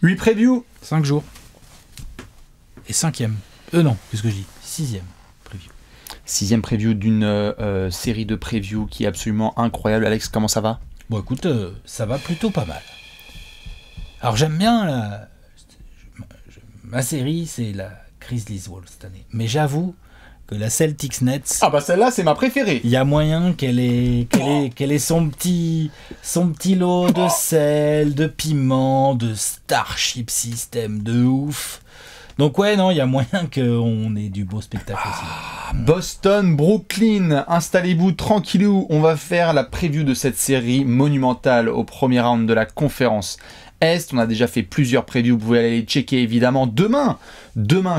8 previews. 5 jours. Et 5e. Non, qu'est-ce que je dis 6e preview. 6e preview d'une série de previews qui est absolument incroyable. Alex, comment ça va? Bon, écoute, ça va plutôt pas mal. Alors, j'aime bien ma série, c'est la Grizzlies Wolves cette année. Mais j'avoue que la Celtics Nets... Ah bah celle-là, c'est ma préférée. Il y a moyen qu'elle ait son petit lot de sel, de piment, de Starship System, de ouf. Donc ouais, non, il y a moyen qu'on ait du beau spectacle aussi. Boston, Brooklyn, installez-vous tranquillou. On va faire la preview de cette série monumentale au premier round de la conférence Est. On a déjà fait plusieurs previews, vous pouvez aller les checker évidemment. Demain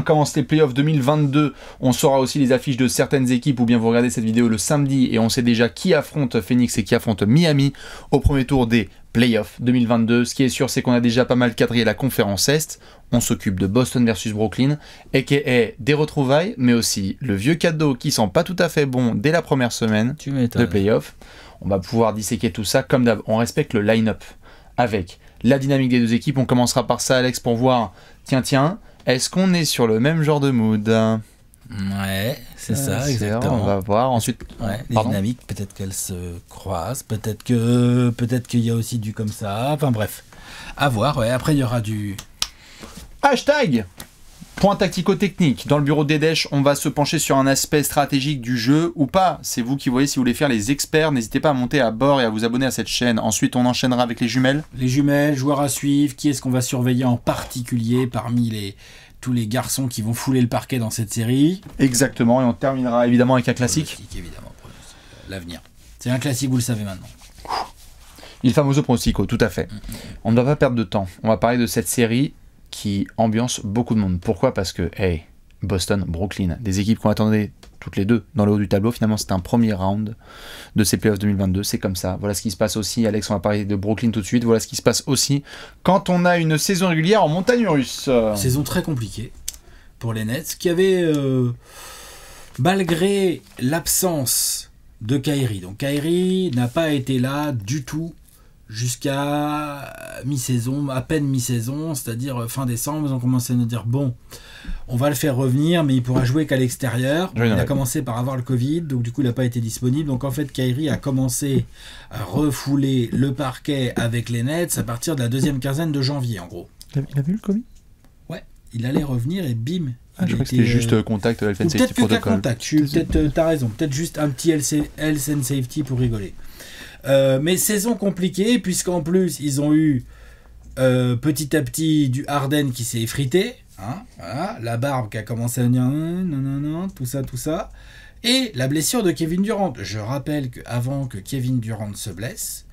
commencent les playoffs 2022. On saura aussi les affiches de certaines équipes, ou bien vous regardez cette vidéo le samedi et on sait déjà qui affronte Phoenix et qui affronte Miami au premier tour des playoffs 2022. Ce qui est sûr, c'est qu'on a déjà pas mal quadrillé la conférence Est. On s'occupe de Boston versus Brooklyn, aka des retrouvailles, mais aussi le vieux cadeau qui sent pas tout à fait bon dès la première semaine de playoffs. On va pouvoir disséquer tout ça comme d'hab. On respecte le line-up avec la dynamique des deux équipes. On commencera par ça, Alex, pour voir, tiens, est-ce qu'on est sur le même genre de mood? Ouais, c'est ça, exactement. On va voir. Ensuite, les dynamiques, peut-être qu'elles se croisent, peut-être qu'il y a aussi du comme ça. Enfin bref, à voir. Ouais. Après, il y aura du... Hashtag point tactico-technique. Dans le bureau d'Edesh, on va se pencher sur un aspect stratégique du jeu ou pas. C'est vous qui voyez si vous voulez faire les experts. N'hésitez pas à monter à bord et à vous abonner à cette chaîne. Ensuite, on enchaînera avec les jumelles. Les jumelles, joueurs à suivre. Qui est-ce qu'on va surveiller en particulier parmi tous les garçons qui vont fouler le parquet dans cette série? Exactement. Et on terminera évidemment avec un classique. Évidemment, l'avenir. C'est un classique, vous le savez maintenant. Il famoso pronostico, tout à fait. On ne doit pas perdre de temps. On va parler de cette série qui ambiance beaucoup de monde. Pourquoi? Parce que, Boston, Brooklyn, des équipes qu'on attendait toutes les deux dans le haut du tableau, finalement c'était un premier round de ces playoffs 2022, c'est comme ça. Voilà ce qui se passe aussi, Alex, on va parler de Brooklyn tout de suite, voilà ce qui se passe aussi quand on a une saison régulière en montagne russe. Saison très compliquée pour les Nets, qui avaient, malgré l'absence de Kyrie, donc Kyrie n'a pas été là du tout jusqu'à mi-saison, à peine mi-saison, c'est-à-dire fin décembre, ils ont commencé à nous dire bon, on va le faire revenir, mais il pourra jouer qu'à l'extérieur. Il a commencé par avoir le Covid, donc du coup il n'a pas été disponible. Donc en fait Kyrie a commencé à refouler le parquet avec les Nets à partir de la deuxième quinzaine de janvier en gros. Il a vu le Covid? Ouais, il allait revenir et bim. Je crois que c'était juste contact Health and Safety Protocol. Peut-être t'as raison, peut-être juste un petit Health and Safety pour rigoler. Mais saison compliquée, puisqu'en plus ils ont eu petit à petit du Harden qui s'est effrité, voilà, la barbe qui a commencé à dire non, tout ça, et la blessure de Kevin Durant. Je rappelle qu'avant que Kevin Durant se blesse,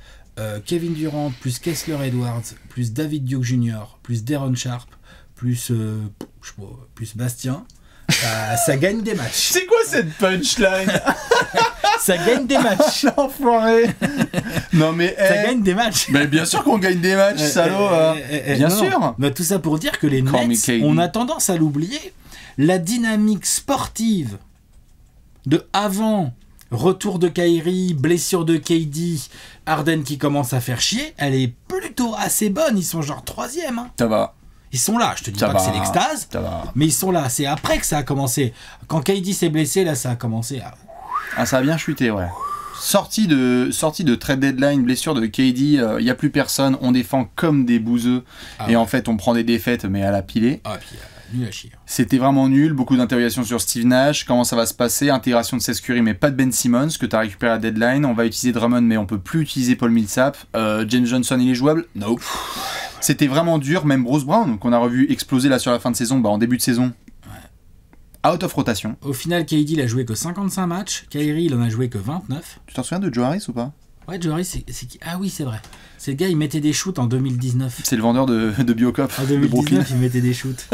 Kevin Durant plus Kessler Edwards plus David Duke Jr. plus Deron Sharp plus Bastien, ça gagne des matchs. C'est quoi cette punchline? Ça gagne des matchs. L'enfoiré. Non mais ça gagne des matchs. Mais bien sûr qu'on gagne des matchs, salaud. Bien sûr. Mais tout ça pour dire que les Nets, on a tendance à l'oublier. La dynamique sportive de avant, retour de Kyrie, blessure de KD, Harden qui commence à faire chier, elle est plutôt assez bonne. Ils sont genre 3e. Ça va. Ils sont là, je te dis pas que c'est l'extase, mais ils sont là. C'est après que ça a commencé. Quand KD s'est blessé, là, ça a commencé à... Ah, ça a bien chuté, ouais. Sortie de trade deadline, blessure de KD, il n'y a plus personne, on défend comme des bouseux, en fait, on prend des défaites, mais à la pilée. Puis nul à chier. C'était vraiment nul, beaucoup d'interrogations sur Steve Nash, comment ça va se passer, intégration de Seth Curry, mais pas de Ben Simmons, que tu as récupéré à la deadline, on va utiliser Drummond, mais on peut plus utiliser Paul Millsap, James Johnson, il est jouable? Nope. C'était vraiment dur, même Bruce Brown, qu'on a revu exploser là sur la fin de saison, en début de saison. Out of rotation. Au final, KD il a joué que 55 matchs, Kyrie il en a joué que 29. Tu t'en souviens de Joe Harris ou pas? Ouais, Joe Harris, c'est qui? Ah oui, c'est vrai. C'est le gars, il mettait des shoots en 2019. C'est le vendeur de Biocop en 2019, de Brooklyn. Il mettait des shoots.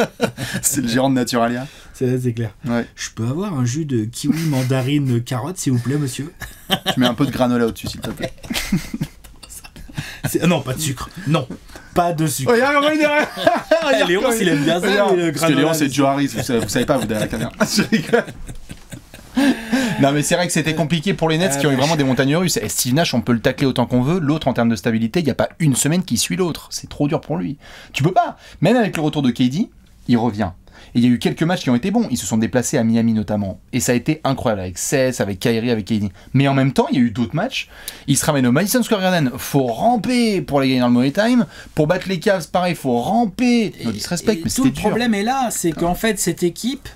C'est le gérant de Naturalia. C'est clair. Ouais. Je peux avoir un jus de kiwi, mandarine, carotte, s'il vous plaît, monsieur? Tu mets un peu de granola au-dessus, s'il te plaît. Non, pas de sucre. Non, pas de sucre. Regarde, Léon, il aime bien ça. Parce que Léon, c'est Joe Harris. Vous savez pas, vous, derrière la caméra. Je rigole. Non, mais c'est vrai que c'était compliqué pour les Nets qui ont eu vraiment des montagnes russes. Et Steve Nash, on peut le tacler autant qu'on veut. L'autre, en termes de stabilité, il n'y a pas une semaine qui suit l'autre. C'est trop dur pour lui. Tu peux pas. Même avec le retour de KD, il revient. Et il y a eu quelques matchs qui ont été bons. Ils se sont déplacés à Miami notamment. Et ça a été incroyable avec Cess, avec Kyrie, avec KD. Mais en même temps, il y a eu d'autres matchs. Il se ramène au Madison Square Garden. Faut ramper pour les gagner dans le Money Time. Pour battre les Cavs, pareil, faut ramper. No disrespect, mais tout le problème est là. C'est qu'en fait, cette équipe,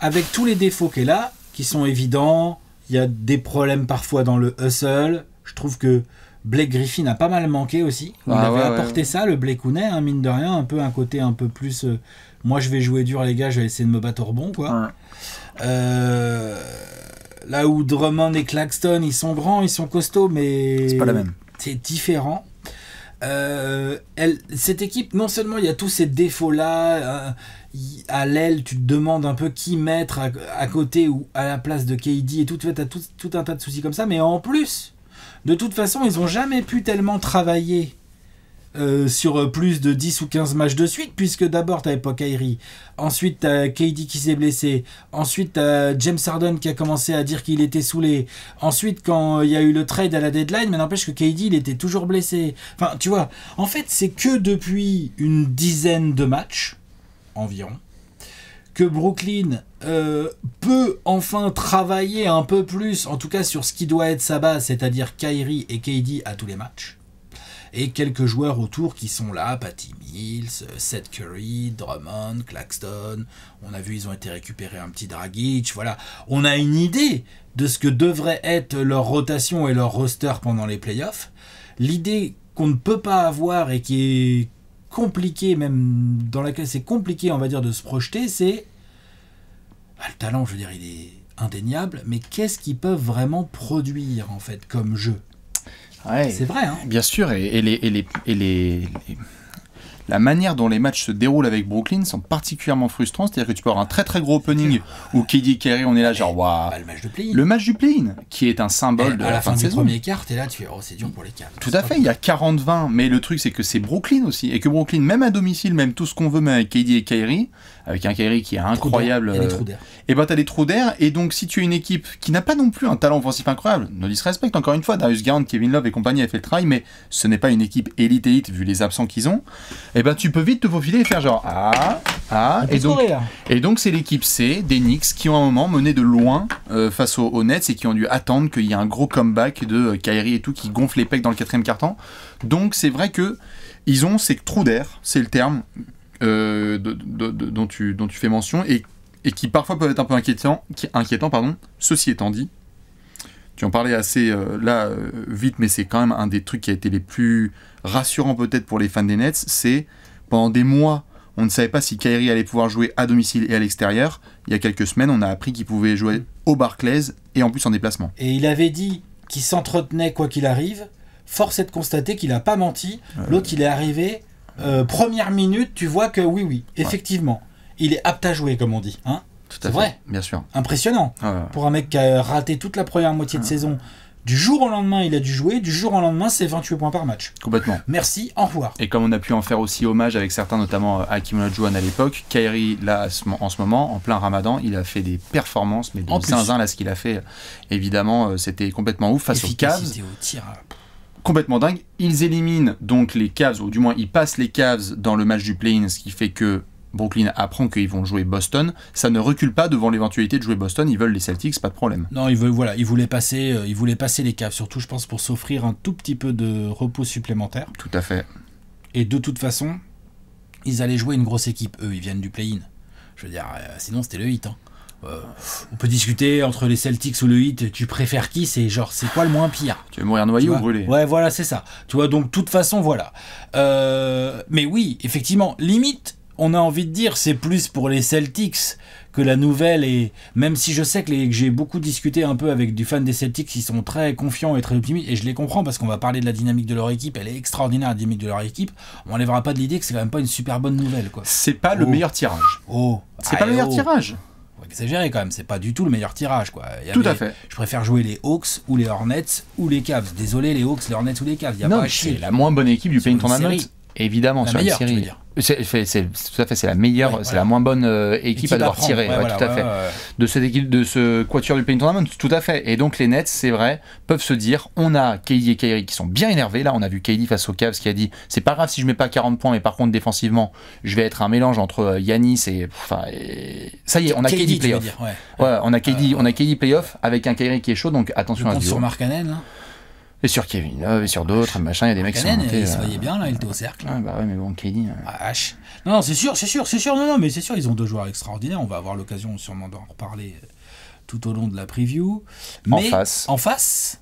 avec tous les défauts qu'elle a, qui sont évidents, il y a des problèmes parfois dans le hustle. Je trouve que Blake Griffin a pas mal manqué aussi. Il avait apporté ça, le Blake Cooney, hein, mine de rien, un côté un peu plus... moi, je vais jouer dur, les gars, je vais essayer de me battre au rebond, quoi. Ouais. Là où Drummond et Claxton, ils sont grands, ils sont costauds, mais... C'est pas la même. C'est différent. Cette équipe, non seulement il y a tous ces défauts-là, à l'aile, tu te demandes un peu qui mettre à côté ou à la place de KD et tout, tu as tout un tas de soucis comme ça, mais en plus, de toute façon, ils n'ont jamais pu tellement travailler sur plus de 10 ou 15 matchs de suite, puisque d'abord t'avais pas Kyrie, ensuite t'as KD qui s'est blessé, ensuite t'as James Harden qui a commencé à dire qu'il était saoulé, ensuite quand il y a eu le trade à la deadline, mais n'empêche que KD il était toujours blessé. Enfin tu vois, en fait c'est que depuis une dizaine de matchs environ que Brooklyn peut enfin travailler un peu plus, en tout cas sur ce qui doit être sa base, c'est-à-dire Kyrie et KD à tous les matchs. Et quelques joueurs autour qui sont là, Patty Mills, Seth Curry, Drummond, Claxton. On a vu, ils ont été récupérés un petit Dragic. Voilà, on a une idée de ce que devrait être leur rotation et leur roster pendant les playoffs. L'idée qu'on ne peut pas avoir et qui est compliquée, même dans laquelle c'est compliqué, on va dire, de se projeter, c'est... le talent, je veux dire, il est indéniable, mais qu'est-ce qu'ils peuvent vraiment produire, en fait, comme jeu ? Ouais, c'est vrai, hein. Bien sûr, la manière dont les matchs se déroulent avec Brooklyn sont particulièrement frustrants. C'est-à-dire que tu peux avoir un très très gros opening où KD et Kyrie, on est là genre waouh. Le match de play-in. Le match du play-in, qui est un symbole de la fin de saison. À la fin du premier quart, t'es là, tu fais c'est dur pour les Cavs. Tout à fait, il y a 40-20, mais le truc c'est que c'est Brooklyn aussi, et que Brooklyn, même à domicile, même tout ce qu'on veut, même avec KD et Kyrie, avec un Kyrie qui est incroyable. Il y a des trous d'air. Et ben t'as des trous d'air, et donc si tu as une équipe qui n'a pas non plus un talent offensif incroyable, no disrespect encore une fois, Darius Garland, Kevin Love et compagnie a fait le travail, mais ce n'est pas une équipe élite vu les absents qu'ils ont, et ben tu peux vite te faufiler et faire genre et donc c'est l'équipe C des Knicks qui ont à un moment mené de loin face aux Nets et qui ont dû attendre qu'il y ait un gros comeback de Kyrie et tout qui gonfle les pecs dans le quatrième quart-temps. Donc c'est vrai que ils ont ces trous d'air, c'est le terme dont tu fais mention et qui parfois peuvent être un peu inquiétants. Ceci étant dit, tu en parlais assez vite, mais c'est quand même un des trucs qui a été les plus rassurants peut-être pour les fans des Nets, c'est pendant des mois, on ne savait pas si Kyrie allait pouvoir jouer à domicile et à l'extérieur. Il y a quelques semaines, on a appris qu'il pouvait jouer au Barclays et en plus en déplacement. Et il avait dit qu'il s'entretenait quoi qu'il arrive. Force est de constater qu'il n'a pas menti. L'autre, il est arrivé, première minute, tu vois que oui, effectivement, il est apte à jouer, comme on dit. Hein, tout à fait, vrai, bien sûr. Impressionnant. Pour un mec qui a raté toute la première moitié de saison. Du jour au lendemain, il a dû jouer. Du jour au lendemain, c'est 28 points par match. Complètement. Merci, au revoir. Et comme on a pu en faire aussi hommage avec certains, notamment Hakeem Olajuwon à l'époque, Kyrie, là, en ce moment, en plein Ramadan, il a fait des performances, mais de zinzin, là, ce qu'il a fait, évidemment, c'était complètement ouf face aux Cavs. Au tir. Complètement dingue. Ils éliminent donc les Cavs, ou du moins, ils passent les Cavs dans le match du play-in, ce qui fait que Brooklyn apprend qu'ils vont jouer Boston. Ça ne recule pas devant l'éventualité de jouer Boston. Ils veulent les Celtics, pas de problème. Non, ils voulaient passer les Cavs, surtout je pense pour s'offrir un tout petit peu de repos supplémentaire. Tout à fait. Et de toute façon, ils allaient jouer une grosse équipe. Eux, ils viennent du play-in. Je veux dire, sinon c'était le Heat. Hein. On peut discuter entre les Celtics ou le Heat. Tu préfères qui ? C'est quoi le moins pire ? Tu veux mourir noyé ou brûlé ? Ouais, voilà, c'est ça. Tu vois, donc de toute façon, voilà. Mais oui, effectivement, limite. On a envie de dire c'est plus pour les Celtics que la nouvelle, et même si je sais que j'ai beaucoup discuté un peu avec des fans des Celtics, ils sont très confiants et très optimistes, et je les comprends parce qu'on va parler de la dynamique de leur équipe, elle est extraordinaire la dynamique de leur équipe, on n'enlèvera pas de l'idée que c'est quand même pas une super bonne nouvelle, quoi. C'est pas le meilleur tirage. C'est pas le meilleur tirage. Faut exagérer quand même, c'est pas du tout le meilleur tirage, quoi. Tout à fait. Je préfère jouer les Hawks ou les Hornets ou les Cavs. Désolé, les Hawks, les Hornets ou les Cavs, y a pas à chier. C'est la moins bonne équipe du play-in tournament. évidemment, La sur meilleure, une tu veux série. dire. Tout à fait, c'est la meilleure, Ouais, c'est voilà. la moins bonne équipe à devoir prendre. tirer. Ouais, Ouais, voilà, tout à fait. ouais. De cette équipe, de ce quatuor du Play-in Tournament, tout à fait. Et donc les Nets, c'est vrai, peuvent se dire, on a KD et Kyrie qui sont bien énervés. Là, on a vu KD face aux Cavs qui a dit, c'est pas grave si je mets pas 40 points, mais par contre défensivement, je vais être un mélange entre Giannis et ça y est, on a KD tu veux playoff. dire, ouais. Ouais, on a KD playoff avec un Kyrie qui est chaud, donc Je attention à compte ce sur duo. Markkanen, là. Et sur Kevin Love et sur d'autres, machin, il y a des mecs qui sont Markkanen, montés. il se voyait bien, là, il était au cercle. Ouais, bah ouais, mais bon, KD. Ah, H. Non, c'est sûr, non, mais c'est sûr, ils ont 2 joueurs extraordinaires. On va avoir l'occasion sûrement d'en reparler tout au long de la preview. Mais en face,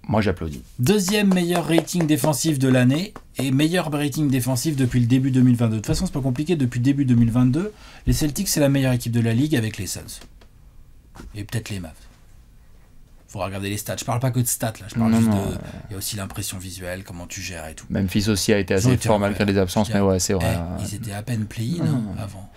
moi j'applaudis. deuxième meilleur rating défensif de l'année et meilleur rating défensif depuis le début 2022. De toute façon, c'est pas compliqué. Depuis le début 2022, les Celtics, c'est la meilleure équipe de la ligue avec les Suns. Et peut-être les Mavs. Faut regarder les stats. Je parle pas que de stats là. Je parle juste de. Il y a aussi l'impression visuelle, comment tu gères et tout. Memphis aussi a été Ils ont assez été fort malgré les absences, mais ouais, c'est vrai. Ils étaient à peine play-in avant.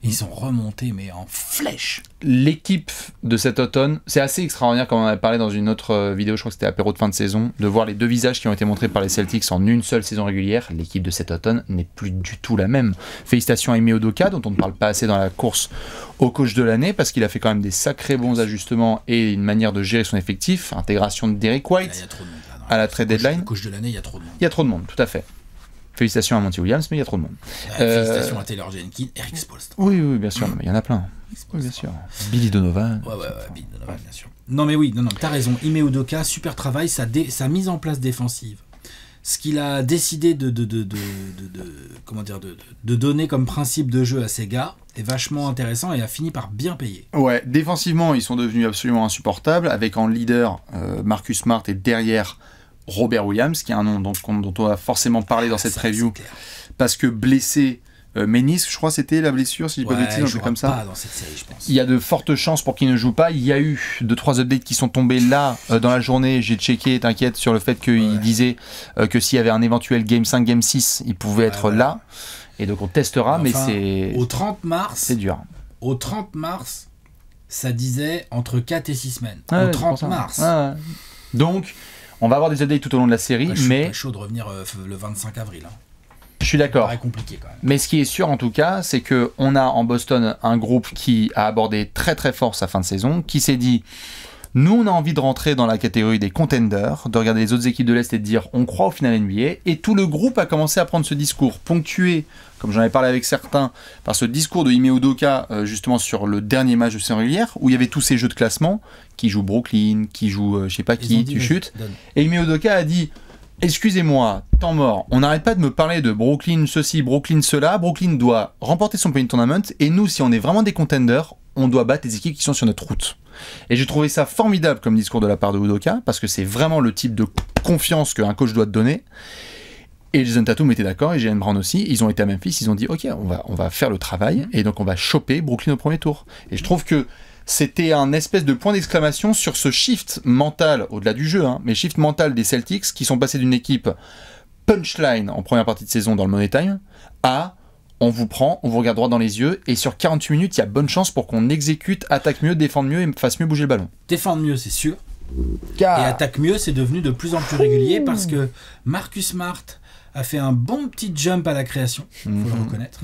Ils sont remontés, mais en flèche. L'équipe de cet automne, c'est assez extraordinaire, comme on en avait parlé dans une autre vidéo, je crois que c'était apéro de fin de saison, de voir les 2 visages qui ont été montrés par les Celtics en une seule saison régulière. L'équipe de cet automne n'est plus du tout la même. Félicitations à Ime Udoka, dont on ne parle pas assez dans la course au coach de l'année, parce qu'il a fait quand même des sacrés bons ajustements et une manière de gérer son effectif. Intégration de Derek White Il y a trop de monde, là, à la trade deadline. Le coach de l'année, il y a trop de monde. Il y a trop de monde, tout à fait. Félicitations à Monty Williams, mais il y a trop de monde. Félicitations à Taylor Jenkins, Eric Spoelstra. Oui, bien sûr, mais il y en a plein. Oui, bien sûr. Billy Donovan. Ouais, Billy Donovan, bien sûr. Non, mais oui, t'as raison. Ime Udoka, super travail, sa mise en place défensive. Ce qu'il a décidé de donner comme principe de jeu à ses gars est vachement intéressant et a fini par bien payer. Ouais, défensivement, ils sont devenus absolument insupportables, avec en leader Marcus Smart et derrière Robert Williams, qui est un nom dont on va forcément parler dans cette preview, parce que blessé, ménisque, je crois c'était la blessure, si je dis pas de bêtises, un truc comme ça. Pas dans cette série, je pense. Il y a de fortes chances pour qu'il ne joue pas. Il y a eu 2-3 updates qui sont tombés là dans la journée. J'ai checké, t'inquiète, sur le fait qu'il disait que s'il y avait un éventuel Game 5, Game 6, il pouvait être là. Et donc on testera, mais c'est... Au 30 mars... C'est dur. Au 30 mars, ça disait entre 4 et 6 semaines. Ouais, au 30 mars. Ouais. Donc, on va avoir des updates tout au long de la série, mais... C'est chaud de revenir le 25 avril. Hein. Je suis d'accord. C'est compliqué quand même. Mais ce qui est sûr en tout cas, c'est qu'on a en Boston un groupe qui a abordé très très fort sa fin de saison, qui s'est dit, nous on a envie de rentrer dans la catégorie des contenders, de regarder les autres équipes de l'Est et de dire on croit au final NBA, et tout le groupe a commencé à prendre ce discours, ponctué, comme j'en ai parlé avec certains, par ce discours de Ime Udoka justement sur le dernier match de saison régulière, où il y avait tous ces jeux de classement, qui joue Brooklyn, qui joue je sais pas qui, tu chutes, et Ime Udoka a dit... Excusez-moi, temps mort, on n'arrête pas de me parler de Brooklyn ceci, Brooklyn cela. Brooklyn doit remporter son play-in tournament et nous, si on est vraiment des contenders, on doit battre les équipes qui sont sur notre route. Et j'ai trouvé ça formidable comme discours de la part de Udoka, parce que c'est vraiment le type de confiance qu'un coach doit te donner. Et Jason Tatum était d'accord, et Jaylen Brown aussi. Ils ont été à Memphis, ils ont dit ok, on va faire le travail, et donc on va choper Brooklyn au premier tour. Et je trouve que c'était un espèce de point d'exclamation sur ce shift mental, au-delà du jeu, mais shift mental des Celtics, qui sont passés d'une équipe punchline en première partie de saison dans le Money Time, à on vous prend, on vous regarde droit dans les yeux, et sur 48 minutes, il y a bonne chance pour qu'on exécute, attaque mieux, défende mieux, et fasse mieux bouger le ballon. Défendre mieux, c'est sûr. Et attaque mieux, c'est devenu de plus en plus régulier, parce que Marcus Smart a fait un bon petit jump à la création, faut le reconnaître.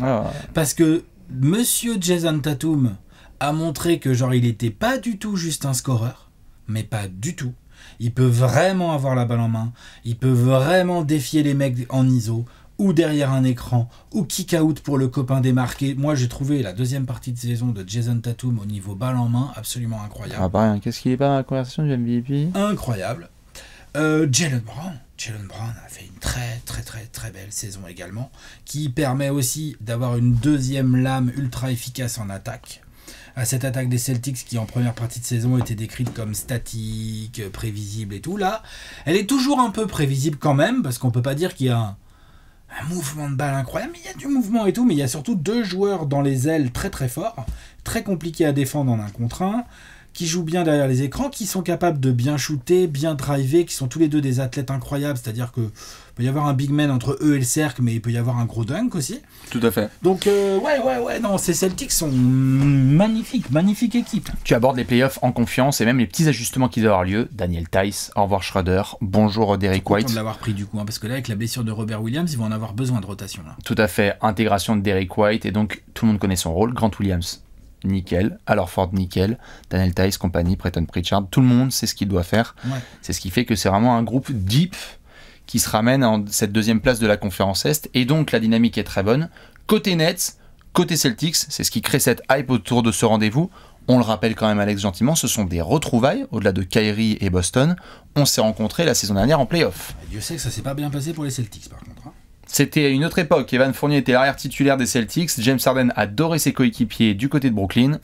Parce que Monsieur Jason Tatum a montré que genre il était pas du tout juste un scoreur, mais pas du tout. Il peut vraiment avoir la balle en main, il peut vraiment défier les mecs en ISO, ou derrière un écran, ou kick-out pour le copain démarqué. Moi j'ai trouvé la deuxième partie de saison de Jason Tatum au niveau balle en main absolument incroyable. Ah bah rien, qu'est-ce qu'il est pas dans la conversation du MVP ? Incroyable. Jaylen Brown a fait une très belle saison également, qui permet aussi d'avoir une deuxième lame ultra efficace en attaque. À cette attaque des Celtics qui en première partie de saison était décrite comme statique, prévisible et tout, là, elle est toujours un peu prévisible quand même, parce qu'on peut pas dire qu'il y a un mouvement de balle incroyable, mais il y a du mouvement et tout, mais il y a surtout 2 joueurs dans les ailes très forts, très compliqués à défendre en 1 contre 1, qui jouent bien derrière les écrans, qui sont capables de bien shooter, bien driver, qui sont tous les deux des athlètes incroyables, c'est-à-dire que peut y avoir un big man entre eux et le cercle, mais il peut y avoir un gros dunk aussi. Tout à fait. Donc non, ces Celtics sont magnifique équipe. Tu abordes les playoffs en confiance et même les petits ajustements qui doivent avoir lieu. Daniel Tice, au revoir Schroeder, bonjour Derrick White. Content de l'avoir pris du coup, parce que là avec la blessure de Robert Williams, ils vont en avoir besoin de rotation là. Tout à fait, intégration de Derrick White et donc tout le monde connaît son rôle. Grant Williams, nickel. Alors Ford, nickel. Daniel Tice, compagnie, Peyton Pritchard, tout le monde sait ce qu'il doit faire. Ouais. C'est ce qui fait que c'est vraiment un groupe deep qui se ramène en cette deuxième place de la conférence Est et donc la dynamique est très bonne. Côté Nets, côté Celtics, c'est ce qui crée cette hype autour de ce rendez-vous. On le rappelle quand même Alex gentiment, ce sont des retrouvailles, au-delà de Kyrie et Boston. On s'est rencontrés la saison dernière en play-off. Dieu sait que ça s'est pas bien passé pour les Celtics par contre. C'était une autre époque, Evan Fournier était l'arrière titulaire des Celtics, James Harden adorait ses coéquipiers du côté de Brooklyn.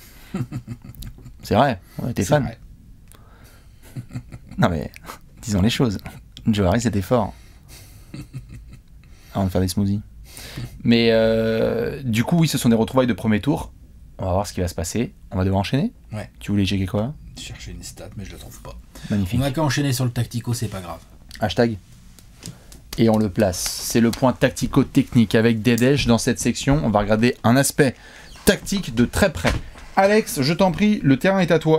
C'est vrai, on était fans. Non mais, disons les choses. Joe Harris était fort. Avant de faire des smoothies. Mais du coup, oui, ce sont des retrouvailles de premier tour. On va voir ce qui va se passer. On va devoir enchaîner. Ouais. Tu voulais checker quoi? Chercher une stat, mais je la trouve pas. Magnifique. On n'a qu'à enchaîner sur le tactico, c'est pas grave. Hashtag. Et on le place. C'est le point tactico-technique avec Dedesh dans cette section. On va regarder un aspect tactique de très près. Alex, je t'en prie, le terrain est à toi.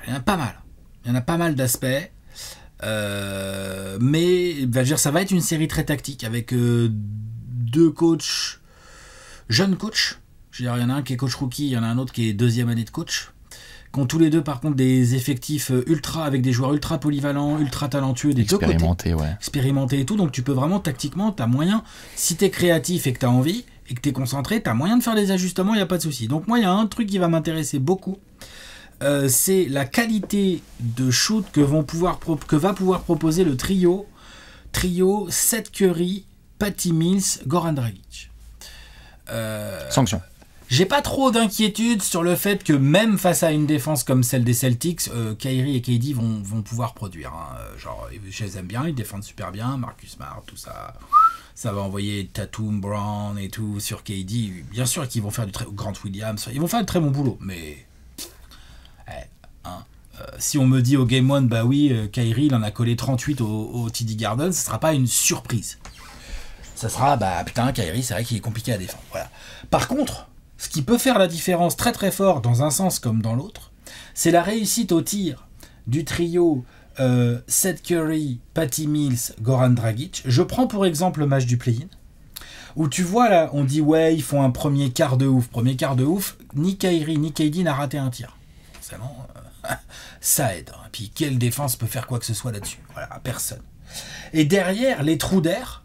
Il y en a pas mal. Il y en a pas mal d'aspects. Mais ça va être une série très tactique avec deux coachs, jeunes coachs. Il y en a un qui est coach rookie, il y en a un autre qui est deuxième année de coach, qui ont tous les deux par contre des effectifs ultra, avec des joueurs ultra polyvalents, ultra talentueux des deux côtés. Expérimentés et tout, donc tu peux vraiment tactiquement, tu as moyen, si tu es créatif et que tu as envie et que tu es concentré, tu as moyen de faire des ajustements, il n'y a pas de souci. Donc moi il y a un truc qui va m'intéresser beaucoup. C'est la qualité de shoot que va pouvoir proposer le trio Seth Curry, Patty Mills, Goran Dragic. Sanction. J'ai pas trop d'inquiétude sur le fait que même face à une défense comme celle des Celtics, Kyrie et KD vont pouvoir produire. Je les aime bien, ils défendent super bien, Marcus Smart, tout ça. Ça va envoyer Tatum, Brown et tout sur KD. Bien sûr qu'ils vont faire du très Grant Williams, ils vont faire de très bon boulot, mais si on me dit au Game 1, bah oui, Kyrie il en a collé 38 au TD Garden, ce sera pas une surprise. Ça sera, Kyrie, c'est vrai qu'il est compliqué à défendre. Voilà. Par contre, ce qui peut faire la différence très très fort dans un sens comme dans l'autre, c'est la réussite au tir du trio Seth Curry, Patty Mills, Goran Dragic. Je prends pour exemple le match du play-in, où tu vois là, on dit ouais, ils font un premier quart de ouf, ni Kyrie ni KD n'a raté un tir. Forcément, ça aide. Et puis quelle défense peut faire quoi que ce soit là-dessus? Voilà, personne. Et derrière, les trous d'air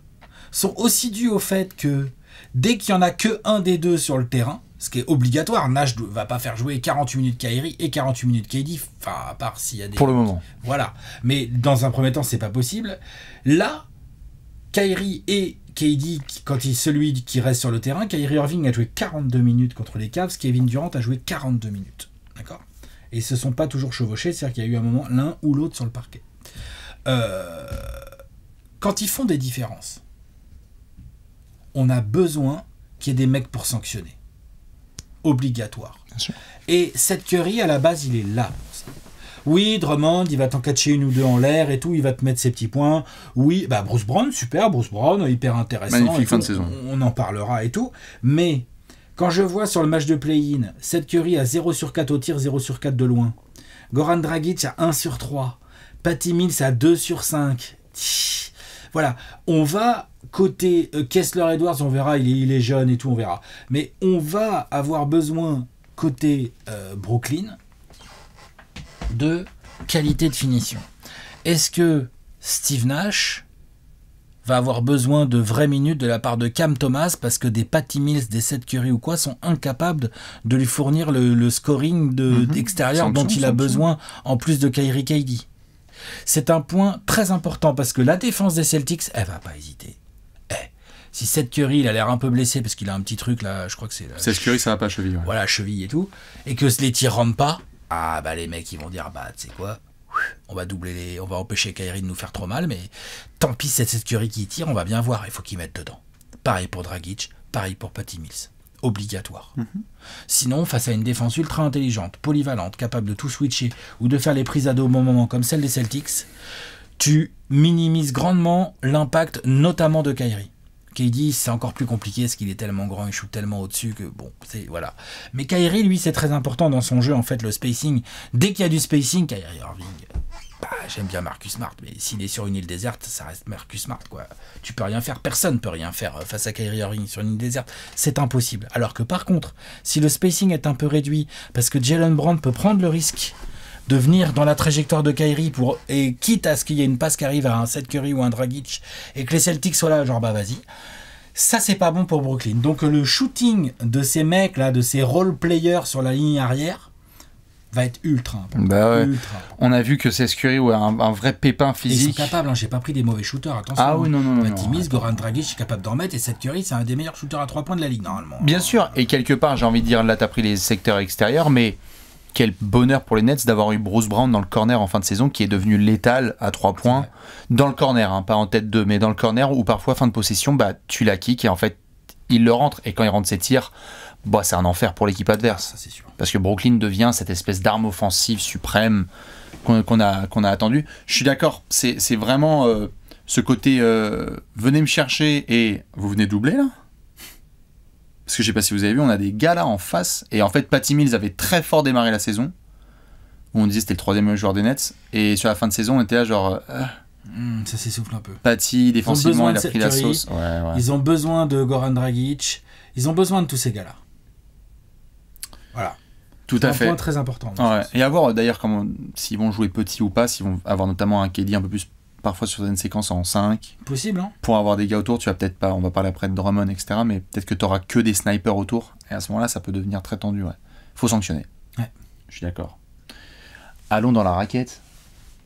sont aussi dus au fait que dès qu'il n'y en a que un des deux sur le terrain, ce qui est obligatoire, Nash ne va pas faire jouer 48 minutes Kyrie et 48 minutes KD, enfin à part s'il y a des... Pour le moment. Voilà. Mais dans un premier temps, c'est pas possible. Là, Kyrie et KD, quand celui qui reste sur le terrain, Kyrie Irving a joué 42 minutes contre les Cavs, Kevin Durant a joué 42 minutes. D'accord ? Et ils se sont pas toujours chevauchés, c'est-à-dire qu'il y a eu un moment l'un ou l'autre sur le parquet. Quand ils font des différences, on a besoin qu'il y ait des mecs pour sanctionner. Obligatoire. Bien sûr. Et Seth Curry, à la base, il est là pour ça. Oui, Drummond, il va t'en catcher une ou deux en l'air et tout, il va te mettre ses petits points. Oui, Bruce Brown, super, Bruce Brown, hyper intéressant. Magnifique fin de saison. On en parlera et tout. Mais quand je vois sur le match de play-in, Seth Curry à 0 sur 4 au tir, 0 sur 4 de loin. Goran Dragic à 1 sur 3. Patty Mills à 2 sur 5. Voilà, on va côté Kessler Edwards, on verra, il est jeune et tout, on verra. Mais on va avoir besoin côté Brooklyn de qualité de finition. Est-ce que Steve Nash va avoir besoin de vraies minutes de la part de Cam Thomas parce que des Patty Mills, des Seth Curry ou quoi sont incapables de lui fournir le scoring extérieur dont il a besoin en plus de Kyrie KD. C'est un point très important parce que la défense des Celtics, elle va pas hésiter. Si Seth Curry, il a l'air un peu blessé parce qu'il a un petit truc là, je crois que c'est... Seth Curry, ça va pas à cheville. Ouais. Voilà, cheville et tout. Et que les tirs rentrent pas, les mecs, ils vont dire, tu sais quoi, on va empêcher Kyrie de nous faire trop mal, mais tant pis, c'est Seth Curry qui tire, on va bien voir, il faut qu'il mette dedans. Pareil pour Dragic, pareil pour Patty Mills. obligatoire. Sinon, face à une défense ultra intelligente, polyvalente, capable de tout switcher ou de faire les prises à dos au bon moment comme celle des Celtics, tu minimises grandement l'impact notamment de Kyrie. KD, c'est encore plus compliqué parce qu'il est tellement grand, il shoot tellement au-dessus que bon, c'est voilà. Mais Kyrie, lui, c'est très important dans son jeu, en fait, le spacing. Dès qu'il y a du spacing, Kyrie Irving, j'aime bien Marcus Smart, mais s'il est sur une île déserte, ça reste Marcus Smart, quoi. Tu peux rien faire, personne peut rien faire face à Kyrie Irving sur une île déserte, c'est impossible. Alors que par contre, si le spacing est un peu réduit, parce que Jaylen Brown peut prendre le risque de venir dans la trajectoire de Kyrie et quitte à ce qu'il y ait une passe qui arrive à un Seth Curry ou un Dragic et que les Celtics soient là, genre bah vas-y. Ça c'est pas bon pour Brooklyn. Donc le shooting de ces mecs là, de ces role players sur la ligne arrière va être ultra important. Bah ouais. Ultra. On a vu que Seth Curry a un vrai pépin physique. Et ils sont capables, j'ai pas pris des mauvais shooters, attention. Ah oui, non. Patimis, Goran Dragic est capable d'en mettre et Seth Curry c'est un des meilleurs shooters à 3 points de la ligue normalement. Bien sûr, et quelque part j'ai envie de dire, là t'as pris les secteurs extérieurs, mais quel bonheur pour les Nets d'avoir eu Bruce Brown dans le corner en fin de saison qui est devenu létal à 3 points. Dans le corner, hein, pas en tête 2, mais dans le corner où parfois fin de possession, bah, tu la kicks et en fait il le rentre. Et quand il rentre ses tirs, bah, c'est un enfer pour l'équipe adverse. Ça, c'est sûr. Parce que Brooklyn devient cette espèce d'arme offensive suprême qu'on a attendu. Je suis d'accord, c'est vraiment ce côté venez me chercher et vous venez doubler là. Parce que je sais pas si vous avez vu, on a des gars là en face. Et en fait, Patty Mills avait très fort démarré la saison. Où on disait c'était le 3e meilleur joueur des Nets. Et sur la fin de saison, on était là genre... ça s'essouffle un peu. Patty, défensivement, il a pris la sauce. Ouais. Ils ont besoin de Goran Dragic. Ils ont besoin de tous ces gars-là. Voilà. Tout à fait. Un point très important. Ouais. Et à voir d'ailleurs s'ils vont jouer petit ou pas, s'ils vont avoir notamment un KD un peu plus... parfois sur une séquence en 5. Possible, hein. Pour avoir des gars autour, tu vas peut-être pas, on va parler après de Drummond, etc. Mais peut-être que tu auras que des snipers autour. Et à ce moment-là, ça peut devenir très tendu. Ouais. Faut sanctionner. Ouais. Je suis d'accord. Allons dans la raquette.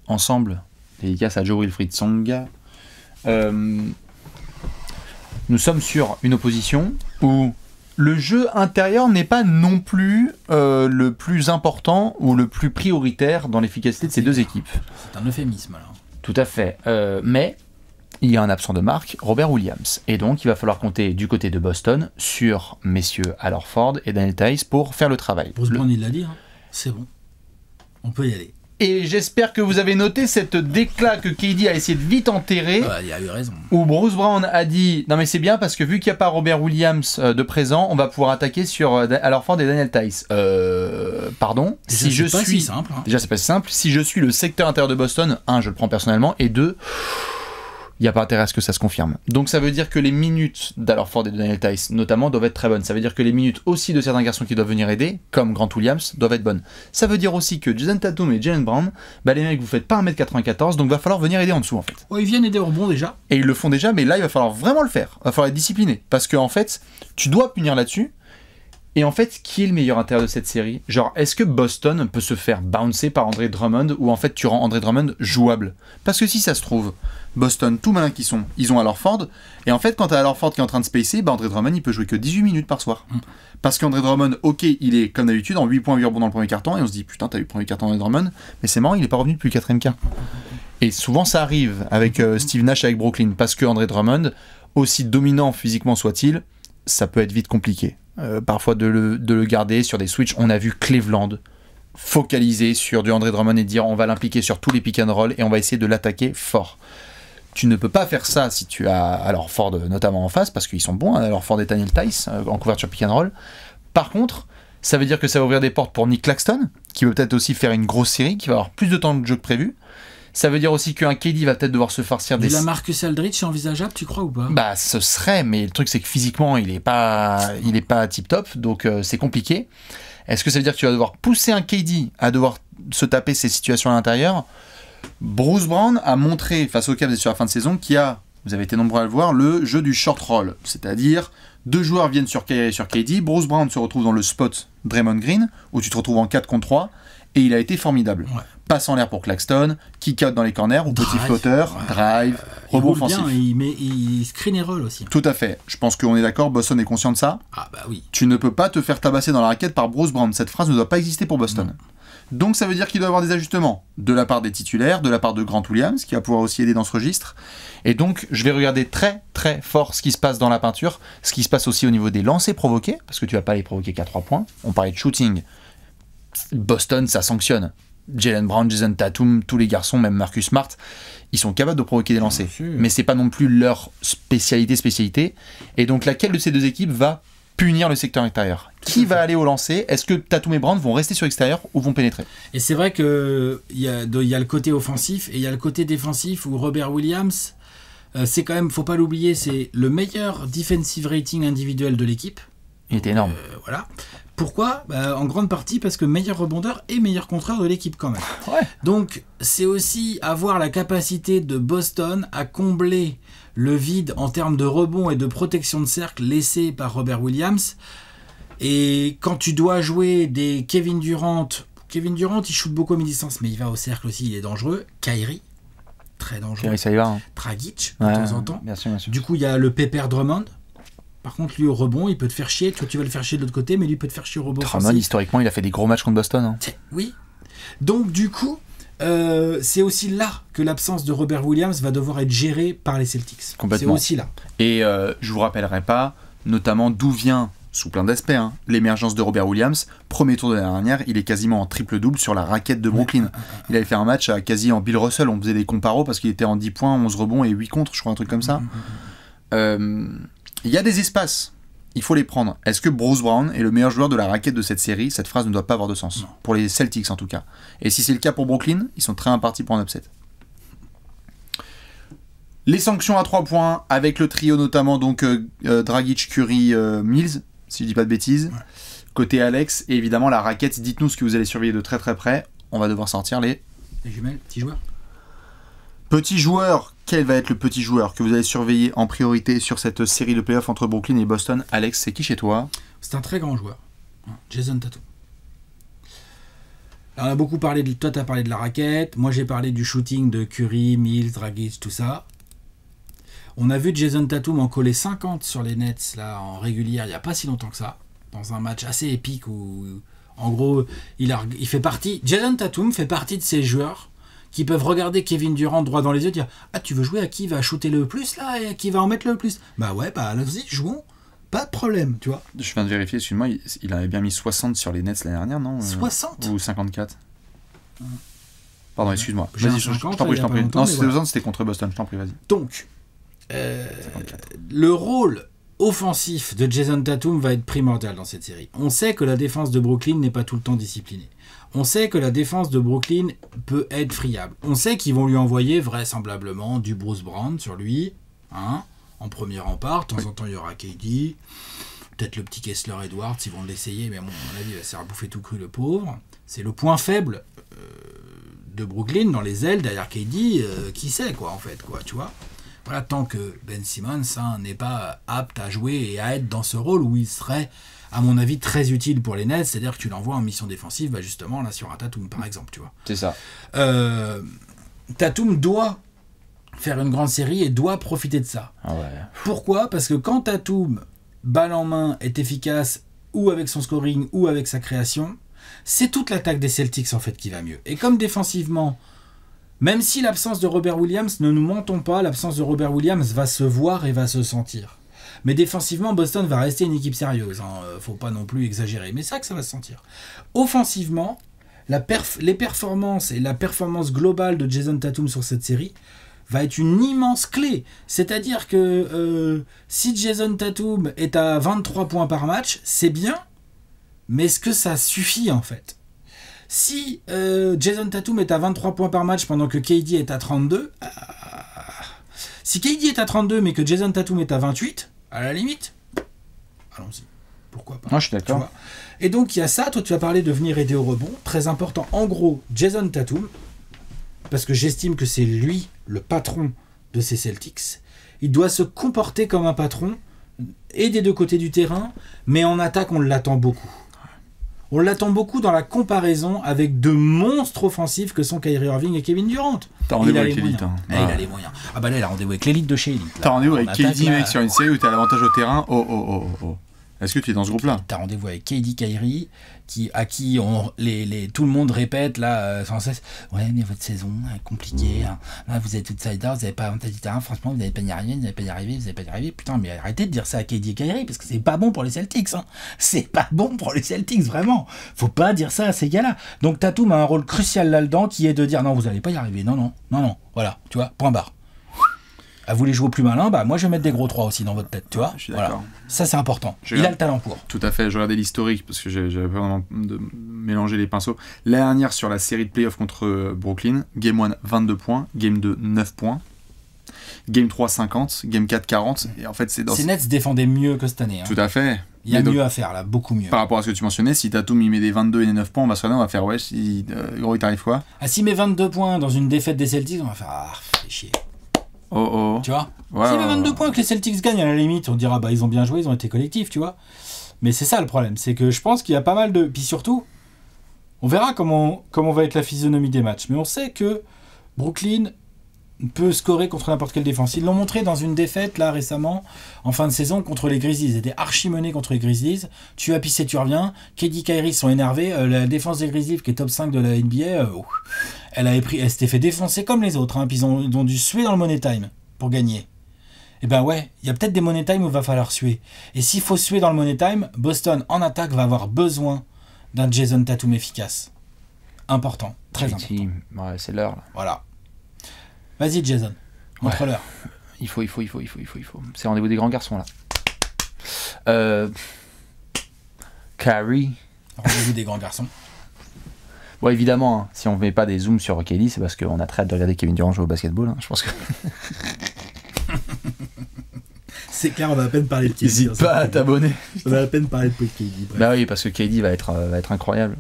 Ensemble. Dédicace à Joe Wilfried Tsonga. Nous sommes sur une opposition où le jeu intérieur n'est pas non plus le plus important ou le plus prioritaire dans l'efficacité de ces deux équipes. C'est un euphémisme, là. Tout à fait. Mais il y a un absent de marque, Robert Williams. Et donc, il va falloir compter du côté de Boston sur messieurs Al Horford et Daniel Theis pour faire le travail. Bruce Brown, il l'a dit, hein. C'est bon. On peut y aller. Et j'espère que vous avez noté cette déclat que KD a essayé de vite enterrer. Il a eu raison. Où Bruce Brown a dit non mais c'est bien parce que vu qu'il n'y a pas Robert Williams de présent, on va pouvoir attaquer sur Al Horford et Daniel Theis. Pardon. Déjà, si je pas suis si simple, hein. Déjà c'est pas si simple. Si je suis le secteur intérieur de Boston, 1, je le prends personnellement, et 2, il n'y a pas intérêt à ce que ça se confirme. Donc ça veut dire que les minutes d'Al Horford et de Daniel Theis notamment doivent être très bonnes. Ça veut dire que les minutes aussi de certains garçons qui doivent venir aider, comme Grant Williams, doivent être bonnes. Ça veut dire aussi que Jason Tatum et Jaylen Brown, bah les mecs vous faites pas 1m94, donc va falloir venir aider en dessous en fait. Oh, ils viennent aider au rebond déjà. Et ils le font déjà, mais là il va falloir vraiment le faire. Il va falloir être discipliné. Parce que en fait, tu dois punir là-dessus. Et en fait, qui est le meilleur intérieur de cette série ? Genre, est-ce que Boston peut se faire bouncer par Andre Drummond ou en fait tu rends Andre Drummond jouable ? Parce que si ça se trouve, Boston, tout malin qu'ils sont, ils ont Al Horford. Et en fait, quand t'as Al Horford qui est en train de spacer, bah Andre Drummond il peut jouer que 18 minutes par soir. Parce qu'Andre Drummond, ok, il est comme d'habitude en 8 points, 8 rebonds dans le premier quart-temps. Et on se dit, putain, t'as eu le premier quart-temps d'Andre Drummond. Mais c'est marrant, il est pas revenu depuis le 4ème quart. Et souvent ça arrive avec Steve Nash avec Brooklyn. Parce que Andre Drummond, aussi dominant physiquement soit-il, ça peut être vite compliqué. Parfois de le garder sur des switches. On a vu Cleveland focaliser sur du Andre Drummond et dire on va l'impliquer sur tous les pick and roll et on va essayer de l'attaquer fort. Tu ne peux pas faire ça si tu as Al Horford notamment en face parce qu'ils sont bons, Al Horford et Daniel Theis en couverture pick and roll. Par contre, ça veut dire que ça va ouvrir des portes pour Nick Claxton qui veut peut-être aussi faire une grosse série, qui va avoir plus de temps de jeu que prévu. Ça veut dire aussi qu'un KD va peut-être devoir se farcir des... La Marcus Aldridge, c'est envisageable, tu crois ou pas ? Bah, ce serait, mais le truc c'est que physiquement, il est pas tip-top, donc c'est compliqué. Est-ce que ça veut dire que tu vas devoir pousser un KD à devoir se taper ces situations à l'intérieur ? Bruce Brown a montré, face au Cavs sur la fin de saison, qu'il y a, vous avez été nombreux à le voir, le jeu du short roll. C'est-à-dire, 2 joueurs viennent sur Kyrie et sur KD, Bruce Brown se retrouve dans le spot Draymond Green, où tu te retrouves en 4 contre 3, et il a été formidable. Ouais. Passe en l'air pour Claxton, kick-out dans les corners, ou petit flotteur, drive, rebond offensif. Il screen et roll aussi. Tout à fait. Je pense qu'on est d'accord, Boston est conscient de ça. Ah bah oui. Tu ne peux pas te faire tabasser dans la raquette par Bruce Brown. Cette phrase ne doit pas exister pour Boston. Non. Donc ça veut dire qu'il doit y avoir des ajustements de la part des titulaires, de la part de Grant Williams, qui va pouvoir aussi aider dans ce registre. Et donc je vais regarder très très fort ce qui se passe dans la peinture, ce qui se passe aussi au niveau des lancers provoqués, parce que tu vas pas les provoquer qu'à 3 points. On parlait de shooting. Boston, ça sanctionne. Jaylen Brown, Jason Tatum, tous les garçons, même Marcus Smart, ils sont capables de provoquer des lancers. Mais c'est pas non plus leur spécialité. Et donc laquelle de ces deux équipes va punir le secteur extérieur? Qui va aller au lancer? Est-ce que Tatum et Brown vont rester sur l'extérieur ou vont pénétrer? Et c'est vrai qu'il y a le côté offensif et il y a le côté défensif où Robert Williams, c'est quand même, faut pas l'oublier, c'est le meilleur defensive rating individuel de l'équipe. Il était énorme. Voilà. Pourquoi ? En grande partie parce que meilleur rebondeur et meilleur contreur de l'équipe quand même. Ouais. Donc c'est aussi avoir la capacité de Boston à combler le vide en termes de rebond et de protection de cercle laissé par Robert Williams. Et quand tu dois jouer des Kevin Durant, il shoot beaucoup à mi-distance, mais il va au cercle aussi, il est dangereux. Kyrie, très dangereux. Kyrie, ça y va. Hein. Dragic, de temps en temps. Bien sûr. Du coup, il y a le Pepper Drummond. Par contre, lui, au rebond, il peut te faire chier. Tu vas le faire chier de l'autre côté, mais lui peut te faire chier au rebond. Drummond, historiquement, il a fait des gros matchs contre Boston. Hein. Oui. Donc, du coup, c'est aussi là que l'absence de Robert Williams va devoir être gérée par les Celtics. Complètement. C'est aussi là. Et je vous rappellerai pas, notamment d'où vient, sous plein d'aspects, hein, l'émergence de Robert Williams. Premier tour de l'année dernière, il est quasiment en triple-double sur la raquette de Brooklyn. Il avait fait un match quasi en Bill Russell. On faisait des comparos parce qu'il était en 10 points, 11 rebonds et 8 contre, je crois, un truc comme ça. Il y a des espaces, il faut les prendre. Est-ce que Bruce Brown est le meilleur joueur de la raquette de cette série? Cette phrase ne doit pas avoir de sens. Non. Pour les Celtics en tout cas. Et si c'est le cas pour Brooklyn, ils sont très impartis pour un upset. Les sanctions à 3 points, avec le trio notamment donc Dragic, Curry, Mills, si je dis pas de bêtises. Ouais. Côté Alex, et évidemment la raquette, dites-nous ce que vous allez surveiller de très très près. On va devoir sortir les jumelles, petits joueurs. Petit joueur, quel va être le petit joueur que vous allez surveiller en priorité sur cette série de playoffs entre Brooklyn et Boston? Alex, c'est qui chez toi? C'est un très grand joueur, Jason Tatum. Alors, on a beaucoup parlé de... Toi, tu as parlé de la raquette. Moi, j'ai parlé du shooting de Curry, Mills, Dragic, tout ça. On a vu Jason Tatum en coller 50 sur les Nets là, en régulière il n'y a pas si longtemps que ça, dans un match assez épique où, en gros, il fait partie... Jason Tatum fait partie de ces joueurs qui peuvent regarder Kevin Durant droit dans les yeux et dire « Ah, tu veux jouer à qui va shooter le plus, là, et à qui va en mettre le plus ?» Bah ouais, bah allons-y, jouons. Pas de problème, tu vois. Je viens de vérifier, excuse-moi, il avait bien mis 60 sur les Nets l'année dernière, non? 60 Ou 54 Pardon, excuse-moi. J'ai Vas-y, 50, je t'en prie, je t'en prie. Non, voilà. 60, c'était contre Boston, je t'en prie, vas-y. Donc, le rôle offensif de Jason Tatum va être primordial dans cette série. On sait que la défense de Brooklyn n'est pas tout le temps disciplinée. On sait que la défense de Brooklyn peut être friable. On sait qu'ils vont lui envoyer vraisemblablement du Bruce Brown sur lui, hein, en premier rempart. De temps en temps, il y aura KD, peut-être le petit Kessler Edwards, ils vont l'essayer, mais bon, à mon avis, il va se faire bouffer tout cru, le pauvre. C'est le point faible de Brooklyn dans les ailes derrière KD, qui sait, quoi, en fait, quoi, tu vois. Voilà, tant que Ben Simmons n'est pas apte à jouer et à être dans ce rôle où il serait, à mon avis, très utile pour les Nets, c'est-à-dire que tu l'envoies en mission défensive, bah justement, là, sur un Tatum, par exemple, tu vois. C'est ça. Tatum doit faire une grande série et doit profiter de ça. Ah ouais. Pourquoi ? Parce que quand Tatum, balle en main, est efficace, ou avec son scoring, ou avec sa création, c'est toute l'attaque des Celtics, en fait, qui va mieux. Et comme défensivement, même si l'absence de Robert Williams, ne nous mentons pas, l'absence de Robert Williams va se voir et va se sentir. Mais défensivement, Boston va rester une équipe sérieuse. Faut pas non plus exagérer. Mais c'est ça que ça va se sentir. Offensivement, les performances et la performance globale de Jason Tatum sur cette série va être une immense clé. C'est-à-dire que si Jason Tatum est à 23 points par match, c'est bien. Mais est-ce que ça suffit en fait ? Si Jason Tatum est à 23 points par match pendant que KD est à 32, si KD est à 32 mais que Jason Tatum est à 28, à la limite, allons-y. Pourquoi pas ? Non, je suis d'accord. Et donc il y a ça, toi tu as parlé de venir aider au rebond, très important. En gros, Jason Tatum, parce que j'estime que c'est lui le patron de ces Celtics, il doit se comporter comme un patron, et des deux côtés du terrain, mais en attaque on l'attend beaucoup. On l'attend beaucoup dans la comparaison avec deux monstres offensifs que sont Kyrie Irving et Kevin Durant. T'as rendez-vous avec l'élite. Hein. Il a les moyens. Ah bah là, il a rendez-vous avec l'élite de chez Elite. T'as rendez-vous avec KD, mec, sur une série où t'as l'avantage au terrain. Oh. Est-ce que tu es dans ce groupe-là? T'as rendez-vous avec KD Kyrie, à qui tout le monde répète là sans cesse. Ouais, mais votre saison est compliquée. Hein. Là, vous êtes outsiders, vous n'avez pas avantage du terrain. Franchement, vous n'allez pas y arriver, vous n'allez pas y arriver, vous n'allez pas y arriver. Putain, mais arrêtez de dire ça à KD et Kyrie parce que c'est pas bon pour les Celtics. Hein. C'est pas bon pour les Celtics, vraiment. Faut pas dire ça à ces gars-là. Donc Tatum a un rôle crucial là-dedans qui est de dire non, vous n'allez pas y arriver. Non. Voilà, tu vois, point barre. À vous les jouer au plus malin, moi je vais mettre des gros 3 aussi dans votre tête, tu vois. Je suis d'accord. Voilà. Ça c'est important. Il a le talent pour. Tout à fait, je regardais l'historique parce que j'avais pas vraiment de mélanger les pinceaux. L'année dernière sur la série de playoffs contre Brooklyn, Game 1 22 points, Game 2 9 points, Game 3 50, Game 4 40. Et en fait c'est dans... Ces Nets se défendaient mieux que cette année. Hein. Tout à fait. Il y a mieux à faire là, beaucoup mieux. Par rapport à ce que tu mentionnais, si Tatum il met des 22 et des 9 points, on va se regarder, on va faire ouais, gros il t'arrive quoi? Ah, s'il met 22 points dans une défaite des Celtics, on va faire fais chier. Oh. Tu vois, ouais, s'il met 22 points que les Celtics gagnent, à la limite, on dira ils ont bien joué, ils ont été collectifs, tu vois. Mais c'est ça le problème, c'est que je pense qu'il y a pas mal de... Puis surtout, on verra comment va être la physionomie des matchs. Mais on sait que Brooklyn peut scorer contre n'importe quelle défense. Ils l'ont montré dans une défaite là récemment en fin de saison contre les Grizzlies. Ils étaient archi menés contre les Grizzlies. Tu as pissé, tu reviens. KD Kyrie sont énervés. La défense des Grizzlies qui est top 5 de la NBA, elle s'était fait défoncer comme les autres. Hein, puis ils ont dû suer dans le money time pour gagner. Et ben ouais, il y a peut-être des money time où il va falloir suer. Et s'il faut suer dans le money time, Boston en attaque va avoir besoin d'un Jason Tatum efficace. Important, très important. Ouais, c'est l'heure là. Voilà. Vas-y Jason, montre-leur. Il faut. C'est rendez-vous des grands garçons là. Kyrie. Rendez-vous des grands garçons. Bon évidemment, hein, si on ne met pas des zooms sur Kelly, c'est parce qu'on a très hâte de regarder Kevin Durant jouer au basketball. Hein, je pense que. C'est clair, on va à peine parler de KD. N'hésite pas à t'abonner. On va à peine parler de KD. Bah oui, parce que KD va être incroyable.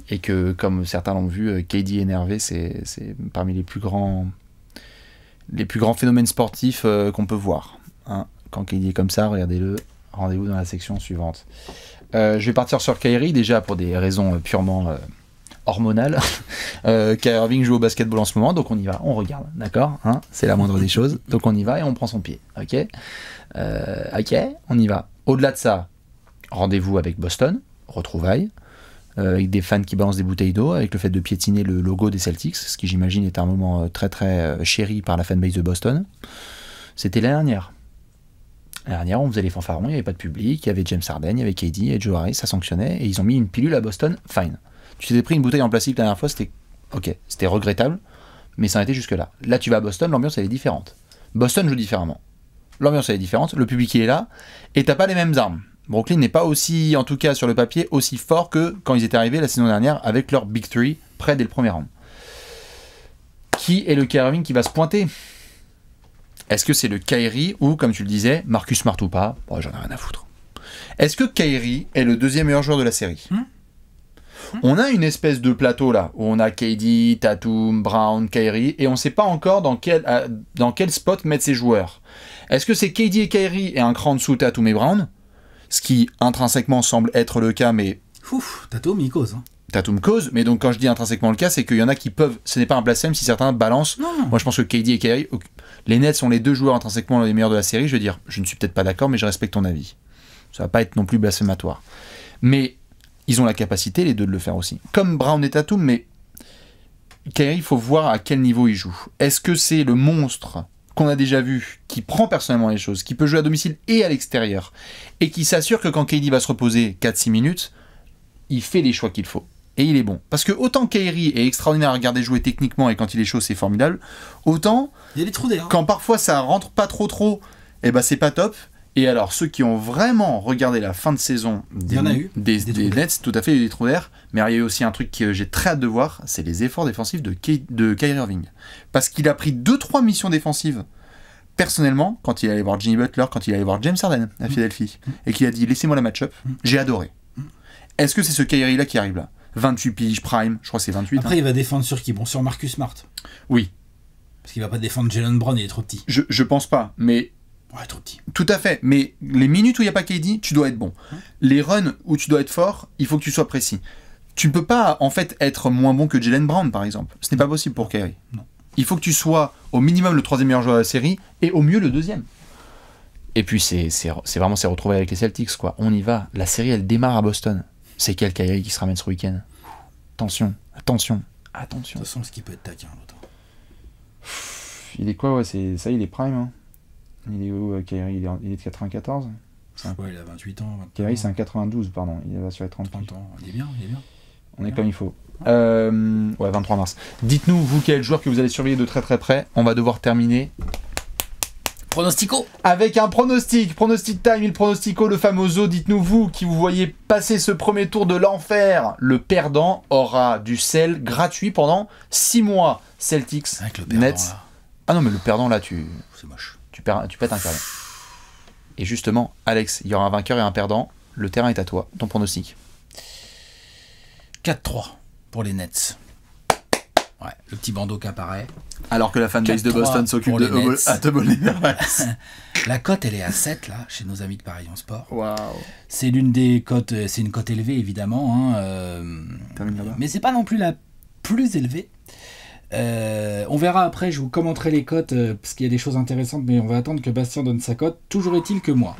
Et que, comme certains l'ont vu, KD énervé, c'est parmi les plus grands phénomènes sportifs qu'on peut voir. Hein. Quand KD est comme ça, regardez-le. Rendez-vous dans la section suivante. Je vais partir sur Kyrie, déjà pour des raisons purement hormonales. Kyrie Irving joue au basketball en ce moment, donc on y va, on regarde, d'accord, hein, c'est la moindre des choses. Donc on y va et on prend son pied, ok, on y va. Au-delà de ça, rendez-vous avec Boston, retrouvailles, avec des fans qui balancent des bouteilles d'eau, avec le fait de piétiner le logo des Celtics, ce qui j'imagine est un moment très très chéri par la fanbase de Boston. C'était l'année dernière. L'année dernière, on faisait les fanfarons, il n'y avait pas de public, il y avait James Harden, il y avait KD et Joe Harris, ça sanctionnait, et ils ont mis une pilule à Boston, fine. Tu t'étais pris une bouteille en plastique la dernière fois, c'était ok, c'était regrettable, mais ça en était jusque-là. Là, tu vas à Boston, l'ambiance elle est différente. Boston joue différemment. L'ambiance elle est différente, le public il est là, et t'as pas les mêmes armes. Brooklyn n'est pas aussi, en tout cas sur le papier, aussi fort que quand ils étaient arrivés la saison dernière avec leur Big Three près dès le premier round. Qui est le Kyrie Irving qui va se pointer ? Est-ce que c'est le Kyrie ou, comme tu le disais, Marcus Smart ou pas ? Bon, j'en ai rien à foutre. Est-ce que Kyrie est le deuxième meilleur joueur de la série ? On a une espèce de plateau là, où on a KD, Tatum, Brown, Kyrie, et on ne sait pas encore dans quel spot mettre ces joueurs. Est-ce que c'est KD et Kyrie et un cran en dessous Tatum et Brown ? Ce qui intrinsèquement semble être le cas, mais... Tatum il cause. Hein. Tatum cause, mais donc quand je dis intrinsèquement le cas, c'est qu'il y en a qui peuvent... Ce n'est pas un blasphème si certains balancent. Non. Moi je pense que KD et Kyrie... Les Nets sont les deux joueurs intrinsèquement les meilleurs de la série, je veux dire, je ne suis peut-être pas d'accord, mais je respecte ton avis. Ça va pas être non plus blasphématoire. Mais ils ont la capacité, les deux, de le faire aussi. Comme Brown et Tatum, mais Kyrie, il faut voir à quel niveau il joue. Est-ce que c'est le monstre qu'on a déjà vu, qui prend personnellement les choses, qui peut jouer à domicile et à l'extérieur, et qui s'assure que quand KD va se reposer 4-6 minutes, il fait les choix qu'il faut. Et il est bon. Parce que autant Kyrie est extraordinaire à regarder jouer techniquement, et quand il est chaud, c'est formidable, autant... Il y a des trous d'air. Quand parfois ça rentre pas trop, et ben c'est pas top. Et alors, ceux qui ont vraiment regardé la fin de saison des Nets, tout à fait, il y a eu des trous d'air. Mais il y a eu aussi un truc que j'ai très hâte de voir, c'est les efforts défensifs de Kyrie Irving. Parce qu'il a pris 2-3 missions défensives, personnellement, quand il allait voir Jimmy Butler, quand il allait voir James Harden à Philadelphie, et qu'il a dit « laissez-moi la match-up », j'ai adoré. Est-ce que c'est ce Kyrie-là qui arrive là ? 28 piges, prime, je crois que c'est 28. Après, il va défendre sur qui ? Bon, sur Marcus Smart. Oui. Parce qu'il va pas défendre Jalen Brown, il est trop petit. Je pense pas, mais... Ouais, trop petit. Tout à fait, mais les minutes où il n'y a pas KD, tu dois être bon. Les runs où tu dois être fort, il faut que tu sois précis. Tu ne peux pas, en fait, être moins bon que Jalen Brown, par exemple. Ce n'est pas possible pour Kyrie. Non. Il faut que tu sois au minimum le troisième meilleur joueur de la série, et au mieux le deuxième. Et puis c'est vraiment s'est retrouvé avec les Celtics, quoi. On y va. La série, elle démarre à Boston. C'est quel Kyrie qui se ramène ce week-end? Attention. De toute façon, ce qui peut être taquin, l'autre. Il est quoi, ouais, ça, il est prime, hein. Il est où, Kyrie? Il est de 94? Ouais, il a 28 ans. Kyrie, c'est un 92, pardon. Il va sur les 30 ans. Il est bien. On est comme il faut. Ouais, 23 mars. Dites-nous, vous, quel joueur que vous allez surveiller de très très près. On va devoir terminer. Pronostico. Avec un pronostic time, il pronostico, le famoso. Dites-nous, vous, qui vous voyez passer ce premier tour de l'enfer. Le perdant aura du sel gratuit pendant 6 mois. Celtics, avec le perdant, Nets. là. Ah non, mais le perdant, là, c'est moche. Tu pètes un câble. Et justement, Alex, il y aura un vainqueur et un perdant. Le terrain est à toi. Ton pronostic. 4-3 pour les Nets. Ouais, le petit bandeau qui apparaît. Alors que la fanbase de Boston s'occupe de voler vers Max. La cote, elle est à 7, là, chez nos amis de Paris en Sport. Waouh. C'est l'une des cotes, c'est une cote élevée, évidemment. Mais c'est pas non plus la plus élevée. On verra après, je vous commenterai les cotes, parce qu'il y a des choses intéressantes, mais on va attendre que Bastien donne sa cote. Toujours est-il que moi,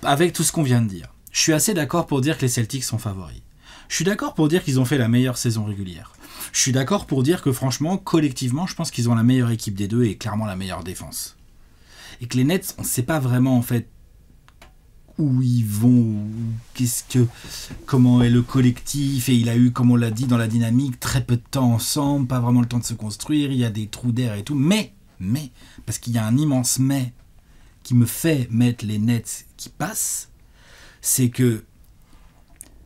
avec tout ce qu'on vient de dire, je suis assez d'accord pour dire que les Celtics sont favoris. Je suis d'accord pour dire qu'ils ont fait la meilleure saison régulière. Je suis d'accord pour dire que franchement, collectivement, je pense qu'ils ont la meilleure équipe des deux et clairement la meilleure défense. Et que les Nets, on ne sait pas vraiment en fait où ils vont, comment est le collectif, et il a eu, comme on l'a dit dans la dynamique, très peu de temps ensemble, pas vraiment le temps de se construire, il y a des trous d'air et tout, mais, parce qu'il y a un immense mais qui me fait mettre les Nets qui passent, c'est que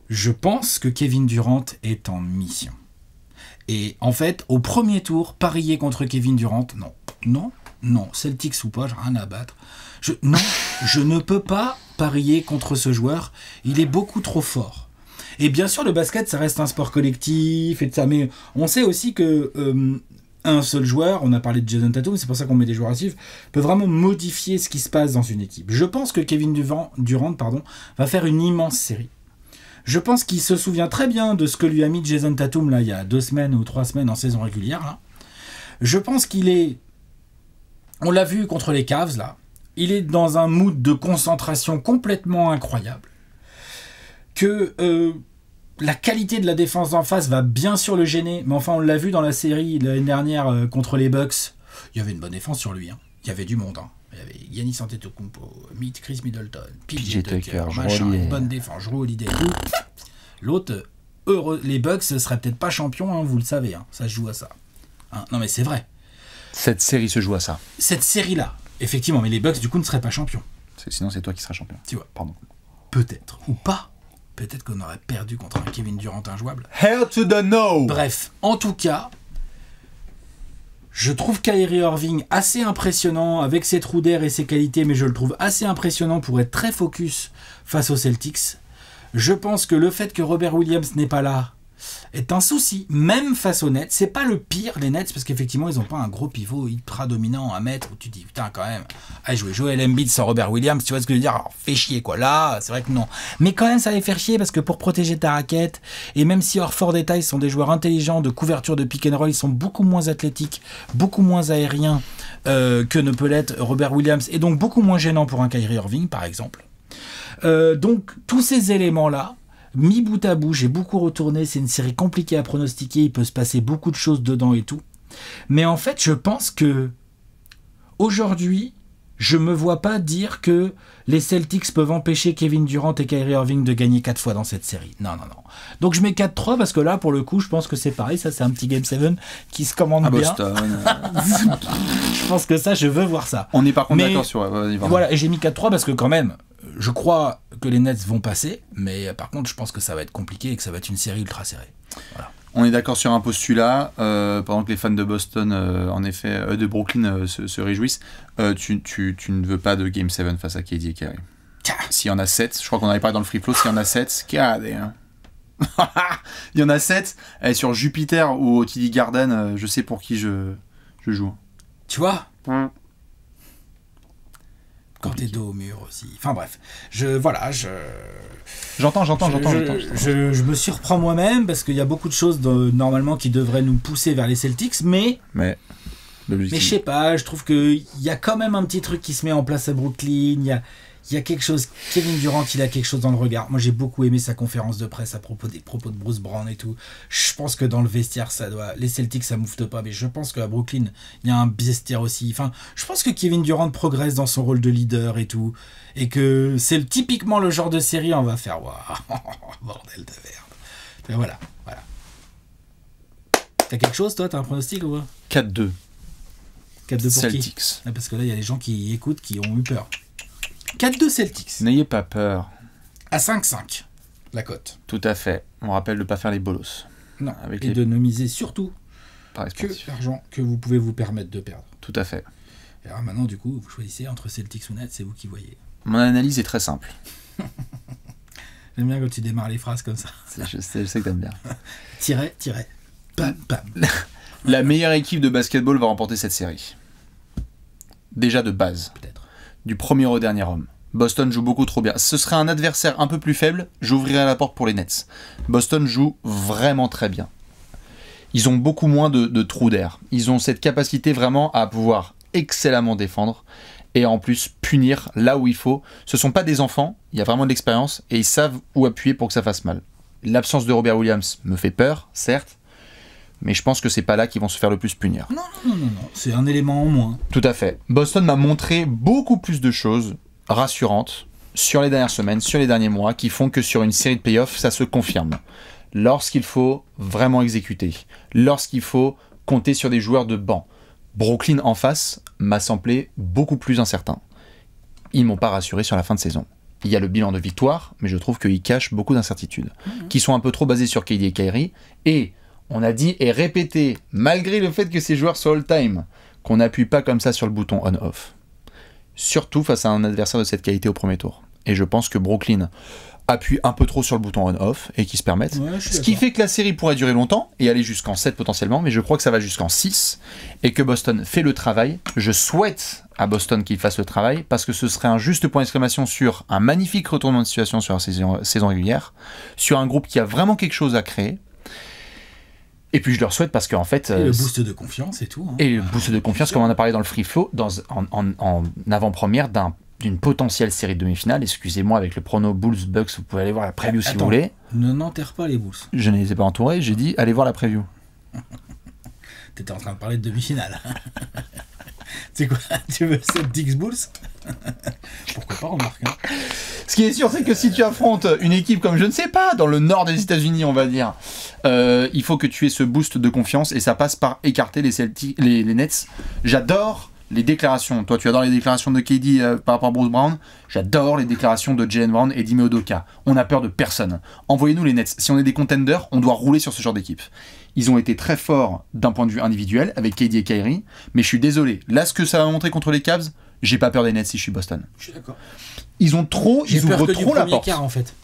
je pense que Kevin Durant est en mission. Et en fait, au premier tour, parier contre Kevin Durant, non, Celtics ou pas, j'ai rien à battre. Je ne peux pas parier contre ce joueur, il est beaucoup trop fort. Et bien sûr, le basket, ça reste un sport collectif et tout ça, mais on sait aussi que un seul joueur, on a parlé de Jason Tatum, c'est pour ça qu'on met des joueurs actifs, peut vraiment modifier ce qui se passe dans une équipe. Je pense que Kevin Durant va faire une immense série. Je pense qu'il se souvient très bien de ce que lui a mis Jason Tatum là, il y a 2 semaines ou 3 semaines en saison régulière. Là. Je pense qu'il est... On l'a vu contre les Cavs, là. Il est dans un mood de concentration complètement incroyable. Que la qualité de la défense d'en face va bien sûr le gêner. Mais enfin, on l'a vu dans la série l'année dernière contre les Bucks. Il y avait une bonne défense sur lui. Hein. Il y avait du monde. Hein. Il y avait Giannis Antetokounmpo, Chris Middleton, PJ Tucker, machin, une bonne défense, Jrue Holiday. L'autre, les Bucks ne seraient peut-être pas champions, hein, vous le savez. Hein, ça se joue à ça. Hein, non mais c'est vrai. Cette série se joue à ça. Cette série-là, effectivement. Mais les Bucks, du coup, ne seraient pas champions. Sinon, c'est toi qui seras champion. Tu vois. Pardon. Peut-être. Ou pas. Peut-être qu'on aurait perdu contre un Kevin Durant injouable. Hell to the no. Bref, en tout cas... Je trouve Kyrie Irving assez impressionnant avec ses trous d'air et ses qualités, mais je le trouve assez impressionnant pour être très focus face aux Celtics. Je pense que le fait que Robert Williams n'est pas là est un souci, même face aux Nets. C'est pas le pire, les Nets, parce qu'effectivement, ils n'ont pas un gros pivot ultra dominant à mettre, où tu dis, putain, quand même, allez jouer Joel Embiid sans Robert Williams, tu vois ce que je veux dire? Alors, fais chier, quoi. Là, c'est vrai que non. Mais quand même, ça va faire chier, parce que pour protéger ta raquette, et même si Horford et Tice sont des joueurs intelligents de couverture de pick and roll, ils sont beaucoup moins athlétiques, beaucoup moins aériens que ne peut l'être Robert Williams, et donc beaucoup moins gênants pour un Kyrie Irving, par exemple. Donc, tous ces éléments-là, mis bout à bout, j'ai beaucoup retourné, c'est une série compliquée à pronostiquer, il peut se passer beaucoup de choses dedans et tout. Mais en fait, je pense que aujourd'hui, je me vois pas dire que les Celtics peuvent empêcher Kevin Durant et Kyrie Irving de gagner 4 fois dans cette série. Non. Donc je mets 4-3 parce que là, pour le coup, je pense que c'est pareil, ça c'est un petit Game 7 qui se commande à bien. Boston. Je pense que ça, je veux voir ça. On est par contre d'accord sur... Voilà, et j'ai mis 4-3 parce que quand même, je crois que les Nets vont passer, mais par contre, je pense que ça va être compliqué et que ça va être une série ultra serrée. Voilà. On est d'accord sur un postulat, pendant que les fans de Boston, en effet, de Brooklyn se réjouissent. Tu ne veux pas de Game 7 face à KD et Kyrie. S'il y en a 7, je crois qu'on avait parlé dans le free flow, s'il y en a 7, il y en a 7, sur Jupiter ou au TD Garden, je sais pour qui je joue. Tu vois quand t'es dos au mur aussi. Enfin bref, J'entends. Je me surprends moi-même parce qu'il y a beaucoup de choses normalement qui devraient nous pousser vers les Celtics, mais l'objectif. Mais je sais pas, je trouve qu'il y a quand même un petit truc qui se met en place à Brooklyn. Il y a quelque chose. Kevin Durant, il a quelque chose dans le regard. Moi, j'ai beaucoup aimé sa conférence de presse à propos des propos de Bruce Brown et tout. Je pense que dans le vestiaire, ça doit. Les Celtics, ça moufte pas, mais je pense qu'à Brooklyn, il y a un vestiaire aussi. Enfin, je pense que Kevin Durant progresse dans son rôle de leader et tout. Et que c'est typiquement le genre de série, on va faire waouh, bordel de merde. Et voilà. T'as quelque chose, toi? T'as un pronostic ou quoi? 4-2. 4-2 pour Celtics. qui? Ah, parce que là, il y a des gens qui écoutent qui ont eu peur. 4-2 Celtics. N'ayez pas peur. À 5-5, la cote. Tout à fait. On rappelle de ne pas faire les bolos. Non, Avec et les de ne miser surtout paris que sportifs. l'argent que vous pouvez vous permettre de perdre. Tout à fait. Et alors maintenant, du coup, vous choisissez entre Celtics ou Nets, c'est vous qui voyez. Mon analyse est très simple. J'aime bien quand tu démarres les phrases comme ça. Je sais que t'aimes bien. Tiret. Pam, pam. La meilleure équipe de basketball va remporter cette série. Déjà de base. Peut-être. Du premier au dernier homme. Boston joue beaucoup trop bien. Ce serait un adversaire un peu plus faible, j'ouvrirais la porte pour les Nets. Boston joue vraiment très bien. Ils ont beaucoup moins de trous d'air. Ils ont cette capacité vraiment à pouvoir excellemment défendre et en plus punir là où il faut. Ce ne sont pas des enfants, il y a vraiment de l'expérience et ils savent où appuyer pour que ça fasse mal. L'absence de Robert Williams me fait peur, certes, mais je pense que c'est pas là qu'ils vont se faire le plus punir. Non. C'est un élément en moins. Tout à fait. Boston m'a montré beaucoup plus de choses rassurantes sur les dernières semaines, sur les derniers mois, qui font que sur une série de playoffs, ça se confirme. Lorsqu'il faut vraiment exécuter, lorsqu'il faut compter sur des joueurs de banc. Brooklyn en face m'a semblé beaucoup plus incertain. Ils m'ont pas rassuré sur la fin de saison. Il y a le bilan de victoire, mais je trouve qu'il cache beaucoup d'incertitudes, qui sont un peu trop basées sur KD et Kyrie, et on a dit et répété, malgré le fait que ces joueurs soient all-time, qu'on n'appuie pas comme ça sur le bouton on-off. Surtout face à un adversaire de cette qualité au premier tour. Et je pense que Brooklyn appuie un peu trop sur le bouton on-off et qu'ils se permettent. Ouais, ce qui fait que la série pourrait durer longtemps et aller jusqu'en 7 potentiellement, mais je crois que ça va jusqu'en 6 et que Boston fait le travail. Je souhaite à Boston qu'il fasse le travail parce que ce serait un juste point d'exclamation sur un magnifique retournement de situation sur la saison régulière, sur un groupe qui a vraiment quelque chose à créer. Et puis je leur souhaite parce qu'en fait... Et le boost de confiance et tout. Hein. Et le boost de confiance, comme on en a parlé dans le Free Flow, en avant-première d'une potentielle série de demi-finales. Excusez-moi, avec le prono Bulls-Bucks, vous pouvez aller voir la preview si vous voulez. Ne n'enterre pas les Bulls. Je ne les ai pas entourés, j'ai dit allez voir la preview. T'étais en train de parler de demi-finale. C'est quoi? Tu veux cette Dix Bulls? Pourquoi pas, remarque. Hein. Ce qui est sûr, c'est que si tu affrontes une équipe comme je ne sais pas, dans le nord des États-Unis, on va dire, il faut que tu aies ce boost de confiance et ça passe par écarter les Nets. J'adore les déclarations. Toi, tu adores les déclarations de KD par rapport à Bruce Brown. J'adore les déclarations de Jaylen Brown et d'Ime Udoka. On a peur de personne. Envoyez-nous les Nets. Si on est des contenders, on doit rouler sur ce genre d'équipe. Ils ont été très forts d'un point de vue individuel avec KD et Kyrie, mais je suis désolé. Là, ce que ça va montrer contre les Cavs, j'ai pas peur des Nets si je suis Boston. Je suis d'accord. Ils ouvrent trop la porte. Quart, en fait.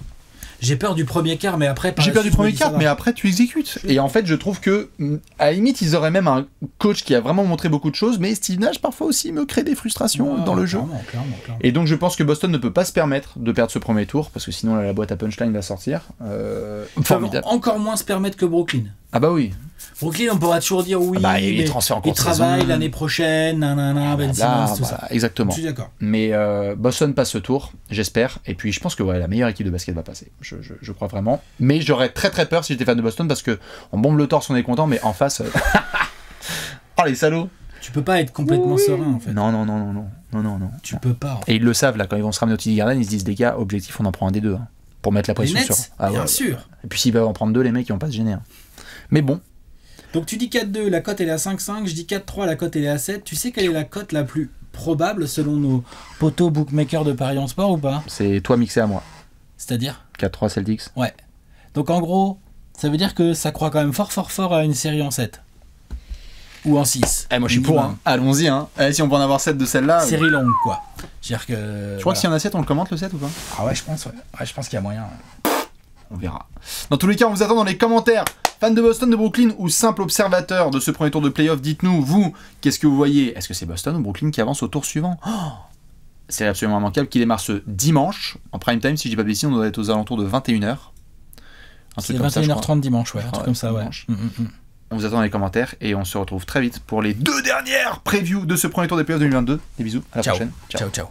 J'ai peur du premier quart, mais après... J'ai peur du premier quart, mais après tu exécutes. Et en fait, je trouve que, à la limite, ils auraient même un coach qui a vraiment montré beaucoup de choses, mais Steve Nash, parfois aussi, me crée des frustrations dans le jeu. Clairement. Et donc, je pense que Boston ne peut pas se permettre de perdre ce premier tour, parce que sinon, la boîte à punchline va sortir. Formidable. Encore moins se permettre que Brooklyn. Ah bah oui. Brooklyn, on pourra toujours dire oui, bah, il travaille l'année prochaine, Ben Simmons, tout ça. Exactement. Je suis d'accord. Mais Boston passe ce tour, j'espère. Et puis je pense que la meilleure équipe de basket va passer. Je crois vraiment. Mais j'aurais très très peur si j'étais fan de Boston parce que on bombe le torse, on est content, mais en face... Oh les salauds. Tu peux pas être complètement serein en fait. Non. Tu peux pas. Et ils le savent là, quand ils vont se ramener au TD Garden, ils se disent les gars, objectif, on en prend un des deux. Hein, pour mettre la pression les Nets, sur... Ah, bien sûr. Et puis s'ils peuvent en prendre deux, les mecs, ils vont pas se gêner. Hein. Mais bon. Donc tu dis 4-2, la cote elle est à 5-5, je dis 4-3, la cote elle est à 7. Tu sais quelle est la cote la plus probable selon nos potos bookmakers de Paris en Sport ou pas? C'est toi mixé à moi. C'est-à-dire 4-3 Celtics. Ouais. Donc en gros, ça veut dire que ça croit quand même fort à une série en 7. Ou en 6. Moi je suis pour, hein. Allons-y. Hein. Si on peut en avoir 7 de celle-là. Série longue quoi. C'est-à-dire que, je crois que s'il y en a 7, on le commente le 7 ou pas? Ah ouais, je pense qu'il y a moyen. On verra. Dans tous les cas, on vous attend dans les commentaires. Fans de Boston, de Brooklyn ou simple observateur de ce premier tour de playoff, dites-nous, vous, qu'est-ce que vous voyez? Est-ce que c'est Boston ou Brooklyn qui avance au tour suivant? C'est absolument immanquable, qui démarre ce dimanche, en prime time, si je dis pas de bêtises, on doit être aux alentours de 21h. C'est 21h30 dimanche, ouais, un truc comme ça, ouais. On vous attend dans les commentaires et on se retrouve très vite pour les 2 dernières previews de ce premier tour des playoffs 2022. Des bisous, à la prochaine. Ciao.